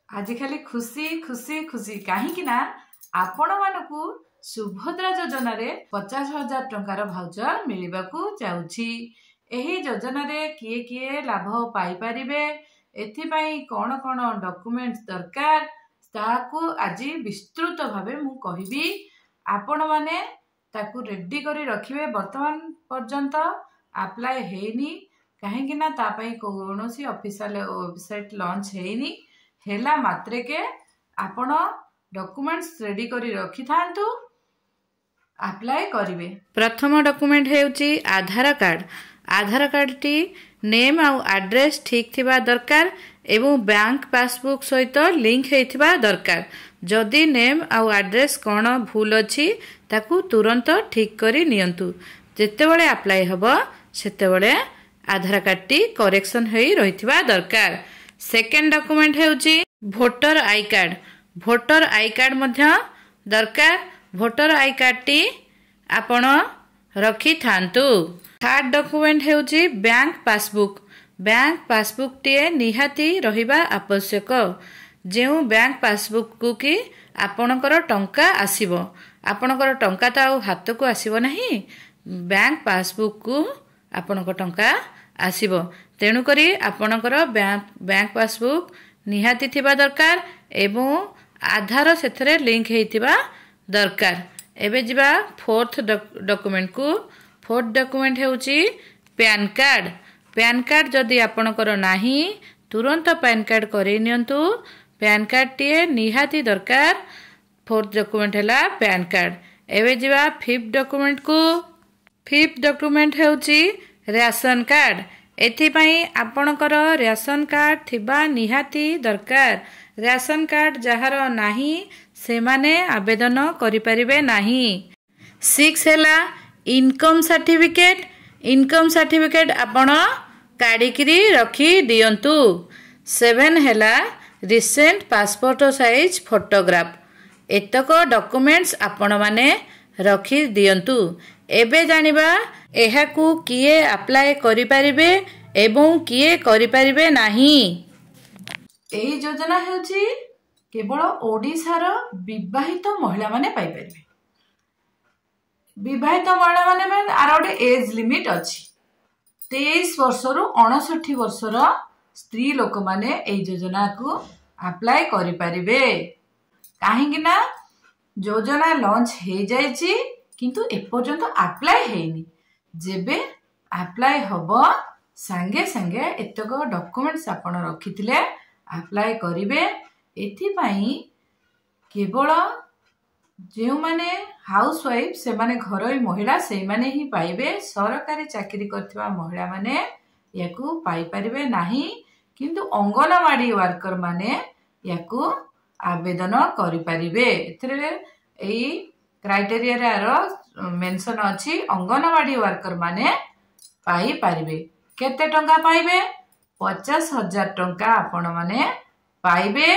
आज खाली खुशी खुशी खुशी कहीं ना आपण मानकु सुभद्रा योजना रे 50,000 टंकार भाउचर मिलवाकू जाउछि। एही योजना रे किए किए लाभ पाई परिबे एथिपाई कोन कोन डॉक्यूमेंट्स दरकार ताकू आज विस्तृत भावे मु कहिबी। आपण माने ताकू रेडी करी रखिबे। वर्तमान पर्यंत अप्लाई हेनी कहीं ना तापाई कोनोसी ऑफिशियल वेबसाइट लॉन्च हेनी हेला मात्रे के आपण डॉक्यूमेंट्स रेडी करी रखि थांतु अप्लाई करिवे। प्रथम डॉक्यूमेंट हेउची आधार कार्ड। आधार कार्ड टी नेम आउ एड्रेस ठीक थिबा दरकार एवं बैंक पासबुक सहित लिंक हेथिबा दरकार। जदि नेम आउ एड्रेस कोन भूल अछि ताकू तुरंत ठीक करी नियंतु। जेतेबेले अप्लाई हबो सेतेबेले आधार कार्ड टी करेक्शन हेई रहिथिबा दरकार। सेकेंड डॉक्यूमेंट हेउची voter I card. Voter I card मध्य दरकार। वोटर आई कार्ड टी आपण रखी थांतु। थर्ड डॉक्यूमेंट हेउची बैंक पासबुक। बैंक पासबुक टी निहाती रहिबा आवश्यक। जेउ बैंक पासबुक को कि आपणकर टंका आसीबो आपणकर टंका त हाथ को आसीबो नहीं बैंक पासबुक को आपणकर टंका आसीबो। तेणु करी आपणकर बैंक पासबुक निहाती थिबा दरकार एवं आधार सेथरे लिंक हेतिबा दरकार। एबे जिबा फोर्थ डॉक्यूमेंट को। फोर्थ डॉक्यूमेंट हेउची पैन कार्ड। पैन कार्ड जदि आपणकर नाही तुरंत पैन कार्ड करे नियंतु। पैन कार्ड टी निहाती दरकार। फोर्थ डॉक्यूमेंट हैला पैन कार्ड। एबे जिबा फिफ्थ डॉक्यूमेंट को। फिफ्थ डॉक्यूमेंट हेउची राशन कार्ड। एथिपाई आपणकर राशन कार्ड थिबा निहाती दरकार। राशन कार्ड जहार नाही से माने आवेदन करि परिबे नाही। 6 हैला इनकम सर्टिफिकेट। इनकम सर्टिफिकेट आपण काढिकरी रखी दियंतु। 7 हैला रिसेंट पासपोर्ट साइज फोटोग्राफ। एतक डॉक्यूमेंट्स आपण माने रखी दियंतु। एबे जानिबा एहाकू किए अप्लाई करि परिबे एवं किए करि परिबे नाही। एही योजना हेउची केवल ओडिसा रो विवाहित महिला माने पाई परिबे। विवाहित महिला माने आर ओडे एज लिमिट अछि। 23 वर्ष रु 59 वर्ष रो स्त्री लोक माने एही योजना को अप्लाई करि परिबे। काहेकि ना योजना लॉन्च हे जायछि किंतु एपर्यंत अप्लाई हेनी। जेबे अप्लाई हबो संगे संगे एतक डॉक्यूमेंट्स आपण रखिथिले अप्लाई करिवे। एथि पई केवल जे माने हाउस वाइफ से माने घरोई महिला से माने ही पाइबे। सरकारी चाकरी करथिबा महिला माने याकू पाई परिबे नाही किंतु अंगनवाड़ी वर्कर माने याकू आवेदन करि परिबे। एथरे एई क्राइटेरिया रे मेंशन अछि अंगनवाड़ी वर्कर माने पाई परिबे। केते टंका पाइबे 50,000 टंका आपण माने पाइबे।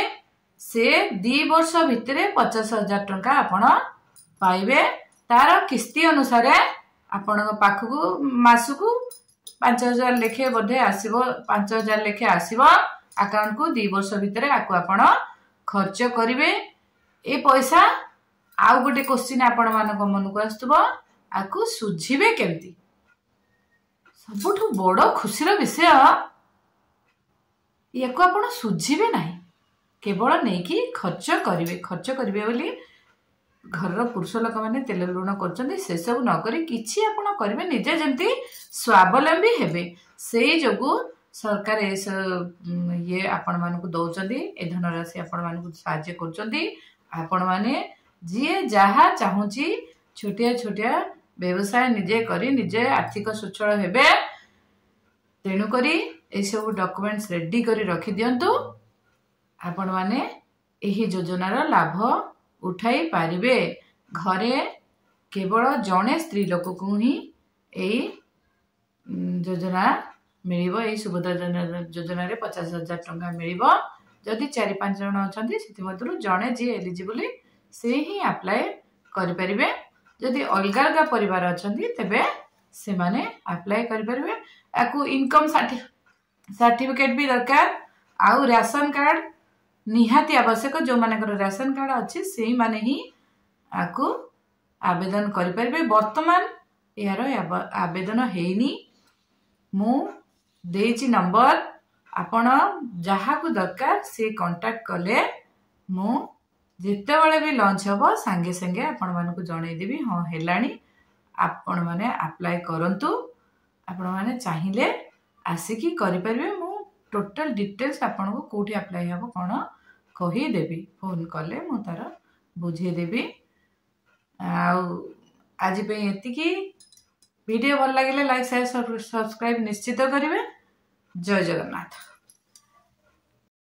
से 2 वर्ष भितरे 50,000 टंका आपण पाइबे। तार किस्ती अनुसार आपण पाखकू मासकू 5,000 लेखे बधे आसीबो। 5,000 लेखे आसीबो अकाउंट को 2 वर्ष भितरे आकू आपण खर्च करिवे। ए पैसा आउ गोटे क्वेश्चन आपण मानक मन को आस्तबो आकू सुझिबे केमती। सबुठु बड़ खुशीर विषय याकू आपण सुझिबे नाही केवल नेकी खर्च करिवे। खर्च करिवे बोली घर पुरुष लोक माने तेल लुण करचंदी से सब न करी किछि आपण करिवे निजे जेंती स्वावलंबी हेबे। सेही जोगु सरकार ये आपण मानकू दउचंदी ए धन राशि आपण मानकू सहायता करचंदी। आपण माने जे जहा चाहूची छोटिया छोटिया व्यवसाय निजे करी निजे आर्थिक सुचल हेबे। तेणु करी ए सब डॉक्यूमेंट्स रेडी करी रखि दियंतु। आपण माने एही योजनार लाभ उठाई पारिबे। घरे केवल जणे स्त्री लोक को ही एही योजना मिलिबो। एही सुभद्रा योजना रे 50,000 टंका मिलिबो। जदि 4-5 जण अछंती सेति मधुर जणे जे एलिजिबल से ही अप्लाई करि परिबे। जदि अलगा अलगा परिवार अछंती तबे से माने अप्लाई करि परिबे। आकू इनकम सर्टिफिकेट भी दरकार आउ राशन कार्ड निहाती आवश्यक जो मानकर राशन कार्ड अच्छी से माने ही आपको आवेदन करें। वर्तमान यार आवेदन हैनी मु देछि नंबर आपण जहाँ को दरकार से कांटेक्ट कले मु जिते बड़े भी लॉन्च हम सांगे सांगे आपण मानक जनईदेवी हाँ हेलानी आपण मैंने अप्लाई करंतु आपण मैंने चाहिए आसिकी करें। मु टोटल डिटेल्स आपण को कोठी अप्लाई हम कौन कहीदेवी फोन कले मु तार बुझेदेवी। आज एतिकी वीडियो भल लगे लाइक शेयर सब्सक्राइब निश्चित करेंगे। जय जगन्नाथ।